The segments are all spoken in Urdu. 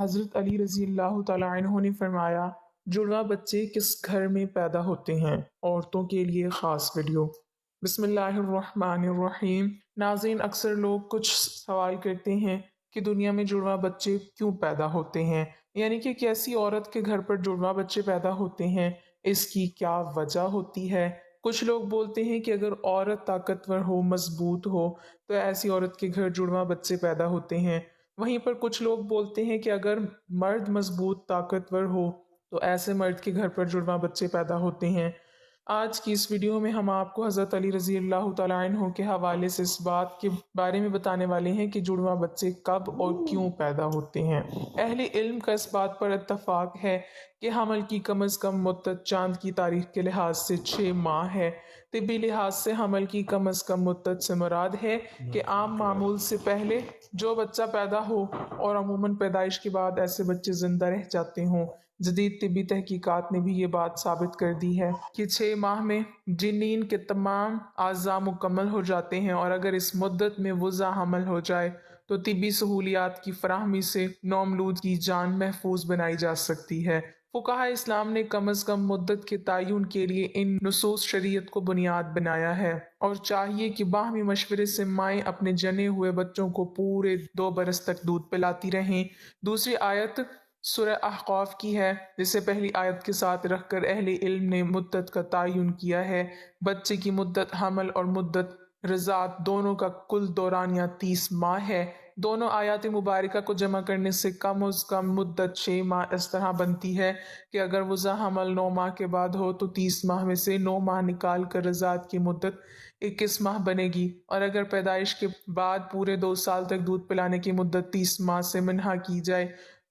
حضرت علی رضی اللہ تعالیٰ عنہ نے فرمایا، جڑواں بچے کس گھر میں پیدا ہوتے ہیں؟ عورتوں کے لیے خاص ویڈیو۔ بسم اللہ الرحمن الرحیم۔ ناظرین، اکثر لوگ کچھ سوال کرتے ہیں کہ دنیا میں جڑواں بچے کیوں پیدا ہوتے ہیں، یعنی کہ کیسی عورت کے گھر پر جڑواں بچے پیدا ہوتے ہیں، اس کی کیا وجہ ہوتی ہے۔ کچھ لوگ بولتے ہیں کہ اگر عورت طاقتور ہو، مضبوط ہو، تو ایسی عورت کے گھر جڑواں بچے پیدا ہوتے ہیں۔ وہیں پر کچھ لوگ بولتے ہیں کہ اگر مرد مضبوط طاقتور ہو تو ایسے مرد کے گھر پر جڑواں بچے پیدا ہوتے ہیں۔ آج کی اس ویڈیو میں ہم آپ کو حضرت علی رضی اللہ تعالیٰ عنہ کے حوالے سے اس بات کے بارے میں بتانے والے ہیں کہ جڑواں بچے کب اور کیوں پیدا ہوتے ہیں۔ اہل علم کا اس بات پر اتفاق ہے کہ حمل کی کم از کم مدت چاند کی تاریخ کے لحاظ سے 6 ماہ ہے۔ طبی لحاظ سے حمل کی کم از کم مدت سے مراد ہے کہ عام معمول سے پہلے جو بچہ پیدا ہو اور عموماً پیدائش کے بعد ایسے بچے زندہ رہ جاتے ہوں۔ جدید طبی تحقیقات نے بھی یہ بات ثابت کر دی ہے کہ 6 ماہ میں جنین کے تمام اعضاء مکمل ہو جاتے ہیں، اور اگر اس مدت میں وضع حمل ہو جائے تو طبی سہولیات کی فراہمی سے نومولود کی جان محفوظ بنائی جا سکتی ہے۔ فقہاء اسلام نے کم از کم مدت کے تعین کے لیے ان نصوص شریعت کو بنیاد بنایا ہے، اور چاہیے کہ باہمی مشورے سے مائیں اپنے جنے ہوئے بچوں کو پورے 2 برس تک دودھ پلاتی رہیں۔ دوسری آیت سورہ احقاف کی ہے، جسے پہلی آیت کے ساتھ رکھ کر اہل علم نے مدت کا تعین کیا ہے۔ بچے کی مدت حمل اور مدت رضاعت دونوں کا کل دورانیہ 30 ماہ ہے۔ دونوں آیات مبارکہ کو جمع کرنے سے کم از کم مدت 6 ماہ اس طرح بنتی ہے کہ اگر وضع حمل 9 ماہ کے بعد ہو تو 30 ماہ میں سے 9 ماہ نکال کر رضاعت کی مدت 21 ماہ بنے گی، اور اگر پیدائش کے بعد پورے 2 سال تک دودھ پلانے کی مدت 30 ماہ سے منہا کی جائے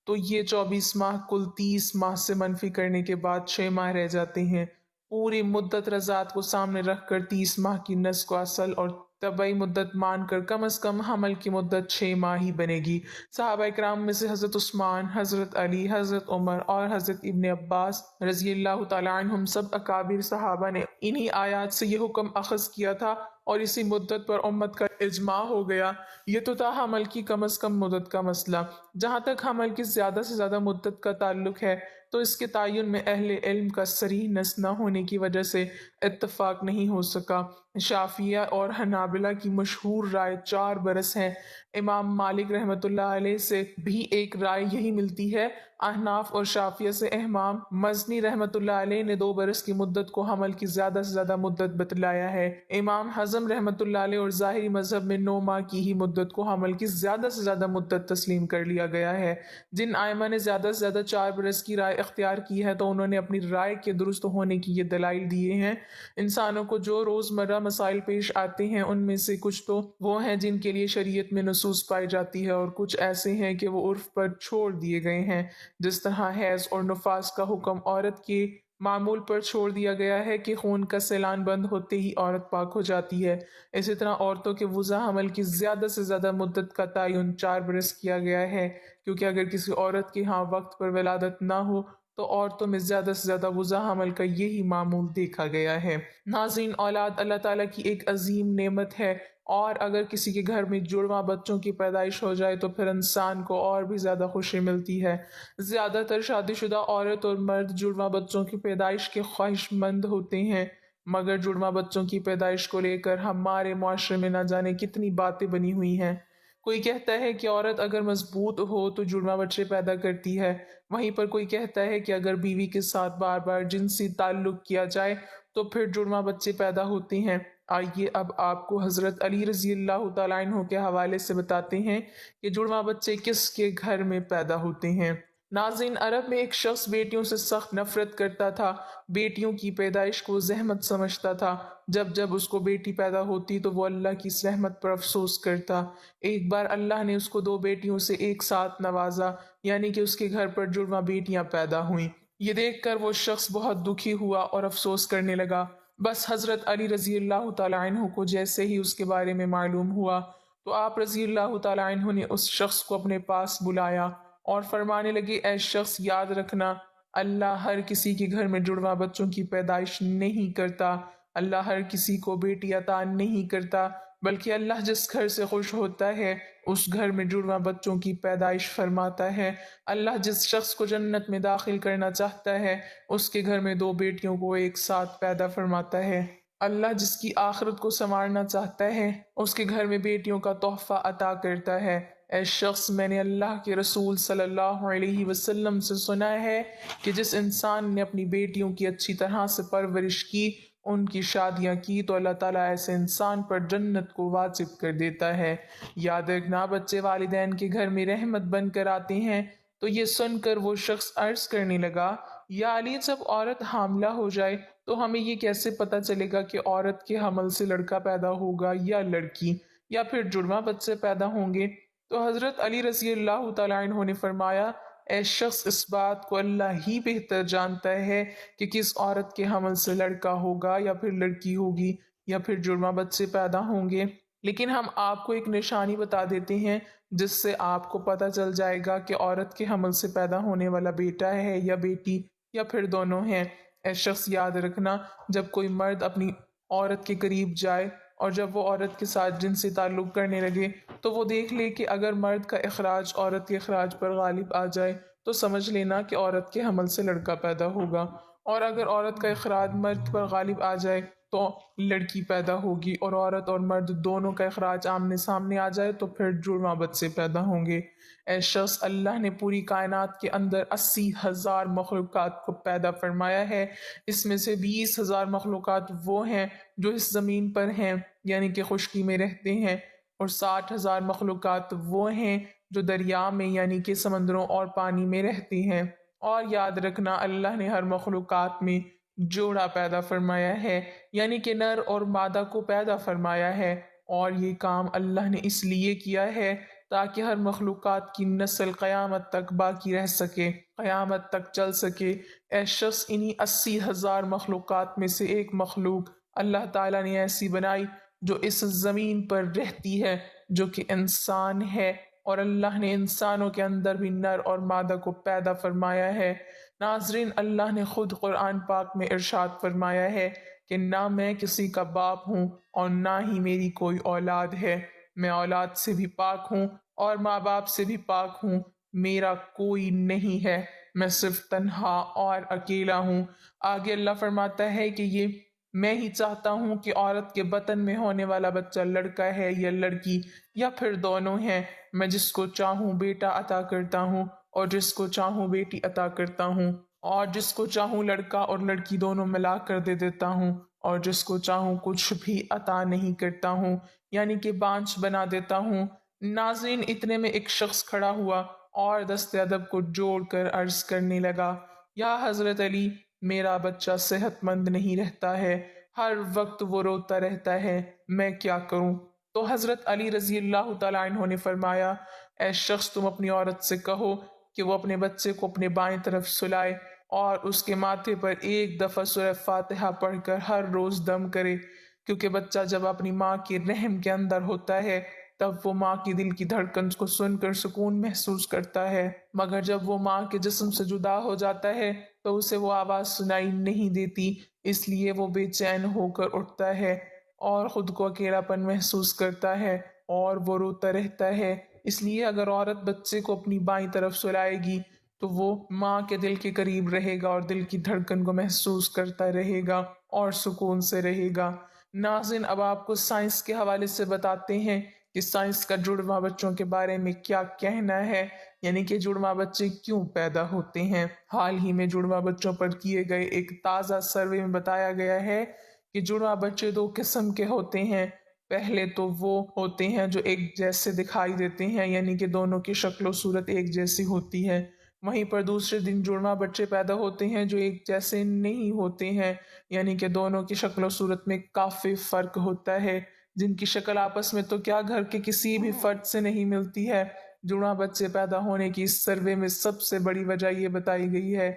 تو یہ 24 ماہ کل 30 ماہ سے منفی کرنے کے بعد 6 ماہ رہ جاتے ہیں۔ پوری مدت رضاعت کو سامنے رکھ کر 30 ماہ کی نس کو اصل اور طبعی مدت مان کر کم از کم حمل کی مدت 6 ماہ ہی بنے گی۔ صحابہ اکرام میں سے حضرت عثمان، حضرت علی، حضرت عمر اور حضرت ابن عباس رضی اللہ تعالیٰ عنہم سب اکابر صحابہ نے انہی آیات سے یہ حکم اخذ کیا تھا، اور اسی مدت پر امت کا اجماع ہو گیا۔ یہ تو تھا حمل کی کم از کم مدت کا مسئلہ۔ جہاں تک حمل کی زیادہ سے زیادہ مدت کا تعلق ہے تو اس کے تعین میں اہل علم کا صریح نص نہ ہونے کی وجہ سے اتفاق نہیں ہو سکا۔ شافعیہ اور حنابلہ کی مشہور رائے 4 برس ہے۔ امام مالک رحمۃ اللہ علیہ سے بھی ایک رائے یہی ملتی ہے۔ احناف اور شافعیہ سے امام مزنی رحمۃ اللہ علیہ نے 2 برس کی مدت کو حمل کی زیادہ سے زیادہ مدت بتلایا ہے۔ امام حزم رحمۃ اللہ علیہ اور ظاہری مذہب میں 9 ماہ کی ہی مدت کو حمل کی زیادہ سے زیادہ مدت تسلیم کر لیا گیا ہے۔ جن ائمہ نے زیادہ سے زیادہ 4 برس کی رائے اختیار کی ہے تو انہوں نے اپنی رائے کے درست ہونے کی یہ دلائل دیے ہیں۔ انسانوں کو جو روزمرہ مسائل پیش آتے ہیں ان میں سے کچھ تو وہ ہیں جن کے لیے شریعت میں نصوص پائی جاتی ہے، اور کچھ ایسے ہیں کہ وہ عرف پر چھوڑ دیے گئے ہیں، جس طرح حیض اور نفاس کا حکم عورت کے معمول پر چھوڑ دیا گیا ہے کہ خون کا سیلان بند ہوتے ہی عورت پاک ہو جاتی ہے۔ اسی طرح عورتوں کے وضع حمل کی زیادہ سے زیادہ مدت کا تعین 4 برس کیا گیا ہے، کیونکہ اگر کسی عورت کے ہاں وقت پر ولادت نہ ہو تو عورتوں میں زیادہ سے زیادہ وضع حمل کا یہی معمول دیکھا گیا ہے۔ ناظرین، اولاد اللہ تعالیٰ کی ایک عظیم نعمت ہے، اور اگر کسی کے گھر میں جڑواں بچوں کی پیدائش ہو جائے تو پھر انسان کو اور بھی زیادہ خوشی ملتی ہے۔ زیادہ تر شادی شدہ عورت اور مرد جڑواں بچوں کی پیدائش کے خواہش مند ہوتے ہیں، مگر جڑواں بچوں کی پیدائش کو لے کر ہمارے معاشرے میں نہ جانے کتنی باتیں بنی ہوئی ہیں۔ کوئی کہتا ہے کہ عورت اگر مضبوط ہو تو جڑواں بچے پیدا کرتی ہے، وہیں پر کوئی کہتا ہے کہ اگر بیوی کے ساتھ بار بار جنسی تعلق کیا جائے تو پھر جڑواں بچے پیدا ہوتے ہیں۔ آئیے اب آپ کو حضرت علی رضی اللہ تعالیٰ عنہ کے حوالے سے بتاتے ہیں کہ جڑواں بچے کس کے گھر میں پیدا ہوتے ہیں۔ ناظرین، عرب میں ایک شخص بیٹیوں سے سخت نفرت کرتا تھا، بیٹیوں کی پیدائش کو زحمت سمجھتا تھا۔ جب جب اس کو بیٹی پیدا ہوتی تو وہ اللہ کی اس رحمت پر افسوس کرتا۔ ایک بار اللہ نے اس کو 2 بیٹیوں سے ایک ساتھ نوازا، یعنی کہ اس کے گھر پر جڑواں بیٹیاں پیدا ہوئیں۔ یہ دیکھ کر وہ شخص بہت دکھی ہوا اور افسوس کرنے لگا۔ بس حضرت علی رضی اللہ تعالیٰ عنہ کو جیسے ہی اس کے بارے میں معلوم ہوا تو آپ رضی اللہ تعالیٰ عنہ نے اس شخص کو اپنے پاس بلایا اور فرمانے لگے، اے شخص، یاد رکھنا، اللہ ہر کسی کے گھر میں جڑواں بچوں کی پیدائش نہیں کرتا، اللہ ہر کسی کو بیٹی عطا نہیں کرتا، بلکہ اللہ جس گھر سے خوش ہوتا ہے اس گھر میں جڑواں بچوں کی پیدائش فرماتا ہے۔ اللہ جس شخص کو جنت میں داخل کرنا چاہتا ہے اس کے گھر میں دو بیٹیوں کو ایک ساتھ پیدا فرماتا ہے۔ اللہ جس کی آخرت کو سنوارنا چاہتا ہے اس کے گھر میں بیٹیوں کا تحفہ عطا کرتا ہے۔ اے شخص، میں نے اللہ کے رسول صلی اللہ علیہ وسلم سے سنا ہے کہ جس انسان نے اپنی بیٹیوں کی اچھی طرح سے پرورش کی، ان کی شادیاں کی، تو اللہ تعالیٰ ایسے انسان پر جنت کو واجب کر دیتا ہے۔ یاد رکھنا، بچے والدین کے گھر میں رحمت بن کر آتے ہیں۔ تو یہ سن کر وہ شخص عرض کرنے لگا، یا علی، جب عورت حاملہ ہو جائے تو ہمیں یہ کیسے پتہ چلے گا کہ عورت کے حمل سے لڑکا پیدا ہوگا یا لڑکی، یا پھر جڑواں بچے پیدا ہوں گے؟ تو حضرت علی رضی اللہ تعالیٰ عنہ نے فرمایا، اے شخص، اس بات کو اللہ ہی بہتر جانتا ہے کہ کس عورت کے حمل سے لڑکا ہوگا یا پھر لڑکی ہوگی یا پھر جڑواں بچے پیدا ہوں گے، لیکن ہم آپ کو ایک نشانی بتا دیتے ہیں جس سے آپ کو پتہ چل جائے گا کہ عورت کے حمل سے پیدا ہونے والا بیٹا ہے یا بیٹی یا پھر دونوں ہیں۔ اے شخص، یاد رکھنا، جب کوئی مرد اپنی عورت کے قریب جائے اور جب وہ عورت کے ساتھ جنسی تعلق کرنے لگے تو وہ دیکھ لے کہ اگر مرد کا اخراج عورت کے اخراج پر غالب آ جائے تو سمجھ لینا کہ عورت کے حمل سے لڑکا پیدا ہوگا، اور اگر عورت کا اخراج مرد پر غالب آ جائے تو لڑکی پیدا ہوگی، اور عورت اور مرد دونوں کا اخراج آمنے سامنے آ جائے تو پھر جڑواں بچے پیدا ہوں گے۔ اے شخص، اللہ نے پوری کائنات کے اندر 80,000 مخلوقات کو پیدا فرمایا ہے۔ اس میں سے 20,000 مخلوقات وہ ہیں جو اس زمین پر ہیں یعنی کہ خشکی میں رہتے ہیں، اور 60,000 مخلوقات وہ ہیں جو دریا میں یعنی کہ سمندروں اور پانی میں رہتی ہیں۔ اور یاد رکھنا، اللہ نے ہر مخلوقات میں جوڑا پیدا فرمایا ہے، یعنی کہ نر اور مادہ کو پیدا فرمایا ہے، اور یہ کام اللہ نے اس لیے کیا ہے تاکہ ہر مخلوقات کی نسل قیامت تک باقی رہ سکے، قیامت تک چل سکے۔ اے شخص، انہی 80,000 مخلوقات میں سے ایک مخلوق اللہ تعالیٰ نے ایسی بنائی جو اس زمین پر رہتی ہے، جو کہ انسان ہے، اور اللہ نے انسانوں کے اندر بھی نر اور مادہ کو پیدا فرمایا ہے۔ ناظرین، اللہ نے خود قرآن پاک میں ارشاد فرمایا ہے کہ نہ میں کسی کا باپ ہوں اور نہ ہی میری کوئی اولاد ہے، میں اولاد سے بھی پاک ہوں اور ماں باپ سے بھی پاک ہوں، میرا کوئی نہیں ہے، میں صرف تنہا اور اکیلا ہوں۔ آگے اللہ فرماتا ہے کہ یہ میں ہی چاہتا ہوں کہ عورت کے بطن میں ہونے والا بچہ لڑکا ہے یا لڑکی یا پھر دونوں ہیں، میں جس کو چاہوں بیٹا عطا کرتا ہوں اور جس کو چاہوں بیٹی عطا کرتا ہوں، اور جس کو چاہوں لڑکا اور لڑکی دونوں ملا کر دے دیتا ہوں، اور جس کو چاہوں کچھ بھی عطا نہیں کرتا ہوں، یعنی کہ بانجھ بنا دیتا ہوں۔ ناظرین، اتنے میں ایک شخص کھڑا ہوا اور دست ادب کو جوڑ کر عرض کرنے لگا، یا حضرت علی، میرا بچہ صحت مند نہیں رہتا ہے، ہر وقت وہ روتا رہتا ہے، میں کیا کروں؟ تو حضرت علی رضی اللہ تعالیٰ عنہ نے فرمایا، اے شخص، تم اپنی عورت سے کہو کہ وہ اپنے بچے کو اپنے بائیں طرف سلائے اور اس کے ماتھے پر ایک دفعہ سورہ فاتحہ پڑھ کر ہر روز دم کرے، کیونکہ بچہ جب اپنی ماں کے رحم کے اندر ہوتا ہے تب وہ ماں کی دل کی دھڑکن کو سن کر سکون محسوس کرتا ہے، مگر جب وہ ماں کے جسم سے جدا ہو جاتا ہے تو اسے وہ آواز سنائی نہیں دیتی، اس لیے وہ بے چین ہو کر اٹھتا ہے اور خود کو اکیلا پن محسوس کرتا ہے اور وہ روتا رہتا ہے۔ اس لیے اگر عورت بچے کو اپنی بائیں طرف سلائے گی تو وہ ماں کے دل کے قریب رہے گا اور دل کی دھڑکن کو محسوس کرتا رہے گا اور سکون سے رہے گا۔ ناظرین، اب آپ کو سائنس کے حوالے سے بتاتے ہیں کہ سائنس کا جڑواں بچوں کے بارے میں کیا کہنا ہے، یعنی کہ جڑواں بچے کیوں پیدا ہوتے ہیں۔ حال ہی میں جڑواں بچوں پر کیے گئے ایک تازہ سروے میں بتایا گیا ہے کہ جڑواں بچے دو قسم کے ہوتے ہیں۔ پہلے تو وہ ہوتے ہیں جو ایک جیسے دکھائی دیتے ہیں، یعنی کہ دونوں کی شکل و صورت ایک جیسی ہوتی ہے، وہیں پر دوسرے دن جڑواں بچے پیدا ہوتے ہیں جو ایک جیسے نہیں ہوتے ہیں، یعنی کہ دونوں کی شکل و صورت میں کافی فرق ہوتا ہے، جن کی شکل آپس میں تو کیا گھر کے کسی بھی فرد سے نہیں ملتی ہے۔ جڑواں بچے پیدا ہونے کی اس سروے میں سب سے بڑی وجہ یہ بتائی گئی ہے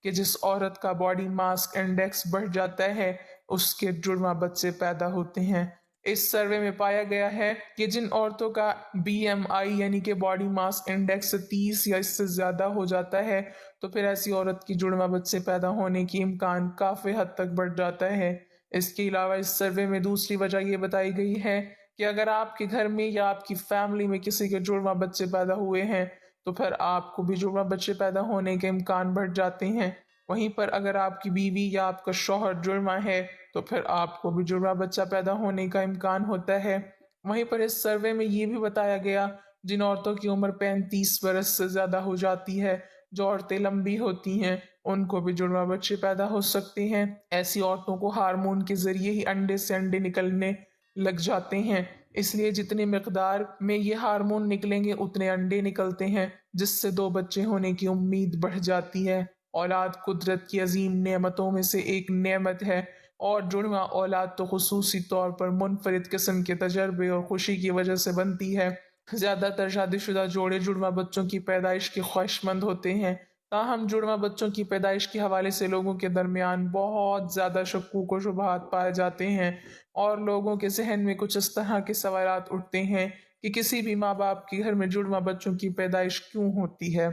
کہ جس عورت کا باڈی ماس انڈیکس بڑھ جاتا ہے اس کے جڑواں بچے پیدا ہوتے ہیں۔ اس سروے میں پایا گیا ہے کہ جن عورتوں کا BMI یعنی کہ باڈی ماس انڈیکس 30 یا اس سے زیادہ ہو جاتا ہے تو پھر ایسی عورت کی جڑواں بچے پیدا ہونے کی امکان کافی حد تک بڑھ جاتا ہے۔ اس کے علاوہ اس سروے میں دوسری وجہ یہ بتائی گئی ہے کہ اگر آپ کے گھر میں یا آپ کی فیملی میں کسی کے جڑواں بچے پیدا ہوئے ہیں تو پھر آپ کو بھی جڑواں بچے پیدا ہونے کے امکان بڑھ جاتے ہیں۔ وہیں پر اگر آپ کی بیوی یا آپ کا شوہر جڑواں ہے تو پھر آپ کو بھی جڑواں بچہ پیدا ہونے کا امکان ہوتا ہے۔ وہیں پر اس سروے میں یہ بھی بتایا گیا جن عورتوں کی عمر 35 برس سے زیادہ ہو جاتی ہے، جو عورتیں لمبی ہوتی ہیں، ان کو بھی جڑواں بچے پیدا ہو سکتے ہیں۔ ایسی عورتوں کو ہارمون کے ذریعے ہی انڈے سے انڈے نکلنے لگ جاتے ہیں، اس لیے جتنی مقدار میں یہ ہارمون نکلیں گے اتنے انڈے نکلتے ہیں، جس سے 2 بچے ہونے کی امید بڑھ جاتی ہے۔ اولاد قدرت کی عظیم نعمتوں میں سے ایک نعمت ہے، اور جڑواں اولاد تو خصوصی طور پر منفرد قسم کے تجربے اور خوشی کی وجہ سے بنتی ہے۔ زیادہ تر شادی شدہ جوڑے جڑواں بچوں کی پیدائش کے خواہش مند ہوتے ہیں، تاہم جڑواں بچوں کی پیدائش کے حوالے سے لوگوں کے درمیان بہت زیادہ شکوک و شبہات پائے جاتے ہیں، اور لوگوں کے ذہن میں کچھ اس طرح کے سوالات اٹھتے ہیں کہ کسی بھی ماں باپ کے گھر میں جڑواں بچوں کی پیدائش کیوں ہوتی ہے،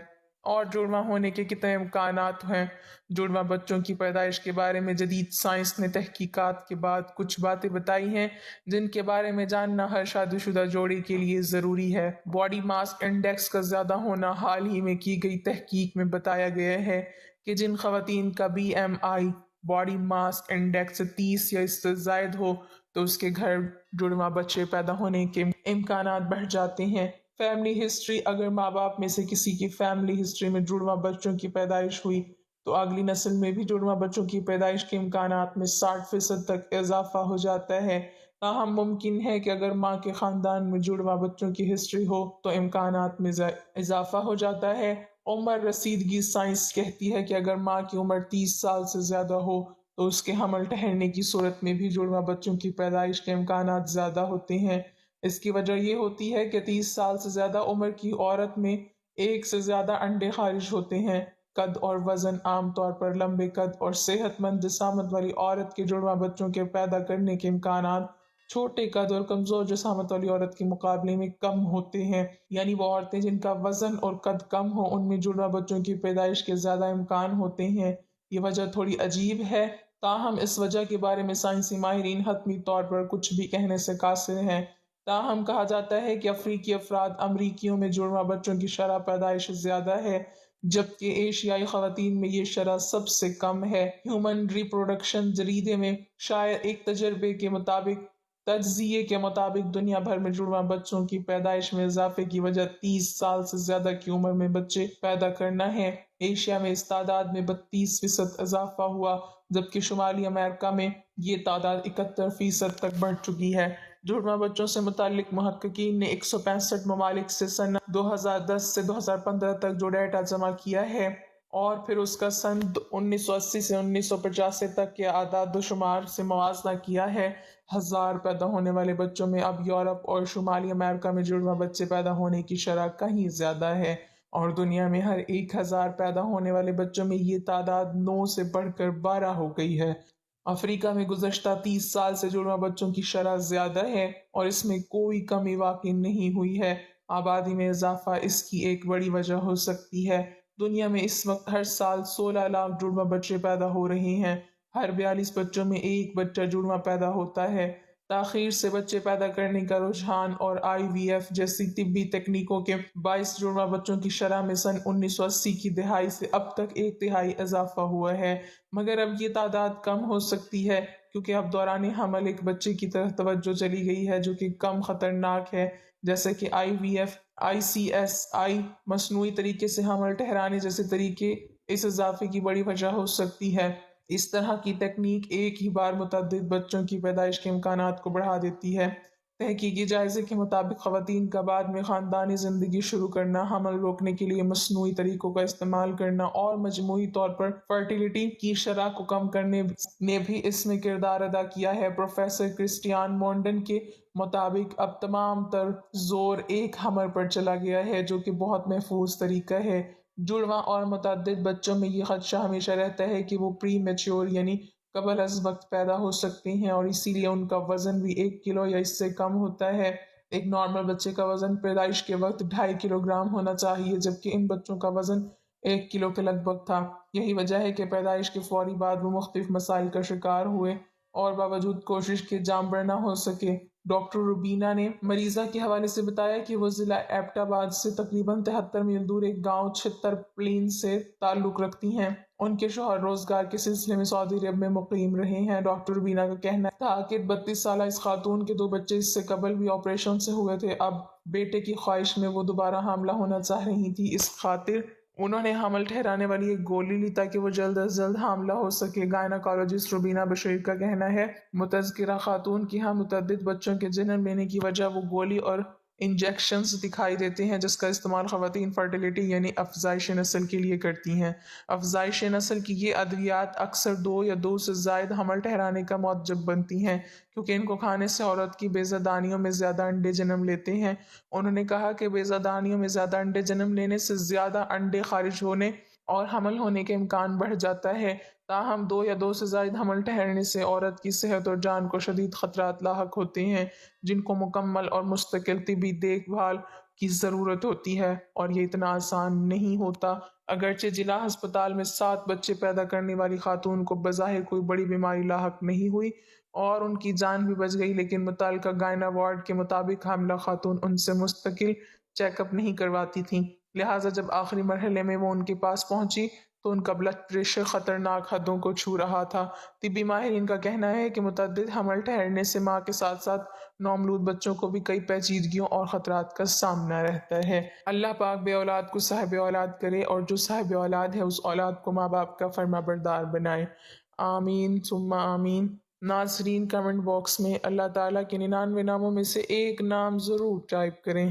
اور جڑواں ہونے کے کتنے امکانات ہیں۔ جڑواں بچوں کی پیدائش کے بارے میں جدید سائنس نے تحقیقات کے بعد کچھ باتیں بتائی ہیں جن کے بارے میں جاننا ہر شادی شدہ جوڑے کے لیے ضروری ہے۔ باڈی ماس انڈیکس کا زیادہ ہونا حال ہی میں کی گئی تحقیق میں بتایا گیا ہے کہ جن خواتین کا BMI باڈی ماس انڈیکس 30 یا اس سے زائد ہو تو اس کے گھر جڑواں بچے پیدا ہونے کے امکانات بڑھ جاتے ہیں۔ فیملی ہسٹری: اگر ماں باپ میں سے کسی کی فیملی ہسٹری میں جڑواں بچوں کی پیدائش ہوئی تو اگلی نسل میں بھی جڑواں بچوں کی پیدائش کے امکانات میں 60% تک اضافہ ہو جاتا ہے۔ تاہم ممکن ہے کہ اگر ماں کے خاندان میں جڑواں بچوں کی ہسٹری ہو تو امکانات میں اضافہ ہو جاتا ہے۔ عمر رسیدگی: سائنس کہتی ہے کہ اگر ماں کی عمر 30 سال سے زیادہ ہو تو اس کے حمل ٹھہرنے کی صورت میں بھی جڑواں بچوں کی پیدائش کے امکانات زیادہ ہوتے ہیں۔ اس کی وجہ یہ ہوتی ہے کہ 30 سال سے زیادہ عمر کی عورت میں ایک سے زیادہ انڈے خارج ہوتے ہیں۔ قد اور وزن: عام طور پر لمبے قد اور صحت مند جسامت والی عورت کے جڑواں بچوں کے پیدا کرنے کے امکانات چھوٹے قد اور کمزور جسامت والی عورت کے مقابلے میں کم ہوتے ہیں، یعنی وہ عورتیں جن کا وزن اور قد کم ہو ان میں جڑواں بچوں کی پیدائش کے زیادہ امکان ہوتے ہیں۔ یہ وجہ تھوڑی عجیب ہے، تاہم اس وجہ کے بارے میں سائنسی ماہرین حتمی طور پر کچھ بھی کہنے سے قاصر ہیں۔ تاہم کہا جاتا ہے کہ افریقی افراد امریکیوں میں جڑواں بچوں کی شرح پیدائش زیادہ ہے، جبکہ ایشیائی خواتین میں یہ شرح سب سے کم ہے۔ ہیومن ریپروڈکشن جریدے میں شائع ایک تجربے کے مطابق تجزیے کے مطابق دنیا بھر میں جڑواں بچوں کی پیدائش میں اضافے کی وجہ 30 سال سے زیادہ کی عمر میں بچے پیدا کرنا ہے۔ ایشیا میں اس تعداد میں 32% اضافہ ہوا، جبکہ شمالی امریکہ میں یہ تعداد 71% تک بڑھ چکی ہے۔ جڑواں بچوں سے متعلق محققین نے 165 ممالک سے سن 2010 سے 2015 تک جو ڈیٹا جمع کیا ہے اور پھر اس کا سن 1980 سے 1985 تک کے اعداد و شمار سے موازنہ کیا ہے۔ 1000 پیدا ہونے والے بچوں میں اب یورپ اور شمالی امریکہ میں جڑواں بچے پیدا ہونے کی شرح کہیں زیادہ ہے، اور دنیا میں ہر 1000 پیدا ہونے والے بچوں میں یہ تعداد 9 سے بڑھ کر 12 ہو گئی ہے۔ افریقہ میں گزشتہ 30 سال سے جڑواں بچوں کی شرح زیادہ ہے اور اس میں کوئی کمی واقع نہیں ہوئی ہے۔ آبادی میں اضافہ اس کی ایک بڑی وجہ ہو سکتی ہے۔ دنیا میں اس وقت ہر سال 16 لاکھ جڑواں بچے پیدا ہو رہے ہیں۔ ہر 42 بچوں میں ایک بچہ جڑواں پیدا ہوتا ہے۔ تاخیر سے بچے پیدا کرنے کا رجحان اور IVF جیسی طبی تکنیکوں کے باعث جڑواں بچوں کی شرح میں سن 1980 کی دہائی سے اب تک 1/3 اضافہ ہوا ہے، مگر اب یہ تعداد کم ہو سکتی ہے کیونکہ اب دوران حمل ایک بچے کی طرف توجہ چلی گئی ہے جو کہ کم خطرناک ہے، جیسے کہ IVF، ICSI، مصنوعی طریقے سے حمل ٹھہرانے جیسے طریقے اس اضافے کی بڑی وجہ ہو سکتی ہے۔ اس طرح کی تکنیک ایک ہی بار متعدد بچوں کی پیدائش کے امکانات کو بڑھا دیتی ہے۔ تحقیقی جائزے کے مطابق خواتین کا بعد میں خاندانی زندگی شروع کرنا، حمل روکنے کے لیے مصنوعی طریقوں کا استعمال کرنا اور مجموعی طور پر فرٹیلٹی کی شرح کو کم کرنے نے بھی اس میں کردار ادا کیا ہے۔ پروفیسر کرسٹیان مونڈن کے مطابق اب تمام تر زور ایک حمل پر چلا گیا ہے جو کہ بہت محفوظ طریقہ ہے۔ جڑواں اور متعدد بچوں میں یہ خدشہ ہمیشہ رہتا ہے کہ وہ پری میچور یعنی قبل از وقت پیدا ہو سکتے ہیں، اور اسی لیے ان کا وزن بھی 1 کلو یا اس سے کم ہوتا ہے۔ ایک نارمل بچے کا وزن پیدائش کے وقت 2.5 کلو گرام ہونا چاہیے، جبکہ ان بچوں کا وزن 1 کلو کے لگ بھگ تھا۔ یہی وجہ ہے کہ پیدائش کے فوری بعد وہ مختلف مسائل کا شکار ہوئے اور باوجود کوشش کے جاں بر نہ ہو سکے۔ ڈاکٹر روبینہ نے مریضہ کے حوالے سے بتایا کہ وہ ضلع ایبٹ آباد سے تقریباً 73 میل دور ایک گاؤں چھتر پلین سے تعلق رکھتی ہیں۔ ان کے شوہر روزگار کے سلسلے میں سعودی عرب میں مقیم رہے ہیں۔ ڈاکٹر روبینہ کا کہنا تھا کہ 32 سالہ اس خاتون کے 2 بچے اس سے قبل بھی آپریشن سے ہوئے تھے۔ اب بیٹے کی خواہش میں وہ دوبارہ حاملہ ہونا چاہ رہی تھی، اس خاطر انہوں نے حمل ٹھہرانے والی ایک گولی لی تاکہ وہ جلد از جلد حاملہ ہو سکے۔ گائناکالوجسٹ روبینہ بشیر کا کہنا ہے متذکرہ خاتون کی ہاں متعدد بچوں کے جنم لینے کی وجہ وہ گولی اور انجیکشنز دکھائی دیتے ہیں جس کا استعمال خواتین فرٹیلیٹی یعنی افزائش نسل کے لیے کرتی ہیں۔ افزائش نسل کی یہ ادویات اکثر 2 یا 2 سے زائد حمل ٹھہرانے کا موجب بنتی ہیں کیونکہ ان کو کھانے سے عورت کی بیضادانیوں میں زیادہ انڈے جنم لیتے ہیں۔ انہوں نے کہا کہ بیضادانیوں میں زیادہ انڈے جنم لینے سے زیادہ انڈے خارج ہونے اور حمل ہونے کے امکان بڑھ جاتا ہے، تاہم 2 یا 2 سے زائد حمل ٹھہرنے سے عورت کی صحت اور جان کو شدید خطرات لاحق ہوتے ہیں جن کو مکمل اور مستقل طبی دیکھ بھال کی ضرورت ہوتی ہے، اور یہ اتنا آسان نہیں ہوتا۔ اگرچہ ضلع ہسپتال میں 7 بچے پیدا کرنے والی خاتون کو بظاہر کوئی بڑی بیماری لاحق نہیں ہوئی اور ان کی جان بھی بچ گئی، لیکن متعلقہ گائنا وارڈ کے مطابق حاملہ خاتون ان سے مستقل چیک اپ نہیں کرواتی تھیں، لہٰذا جب آخری مرحلے میں وہ ان کے پاس پہنچی تو ان کا بلڈ پریشر خطرناک حدوں کو چھو رہا تھا۔ طبی ماہرین کا کہنا ہے کہ متعدد حمل ٹھہرنے سے ماں کے ساتھ ساتھ نومولود بچوں کو بھی کئی پیچیدگیوں اور خطرات کا سامنا رہتا ہے۔ اللہ پاک بے اولاد کو صاحب اولاد کرے اور جو صاحب اولاد ہے اس اولاد کو ماں باپ کا فرما بردار بنائے، آمین ثم آمین۔ ناظرین کمنٹ باکس میں اللہ تعالیٰ کے 99 ناموں میں سے ایک نام ضرور ٹائپ کریں۔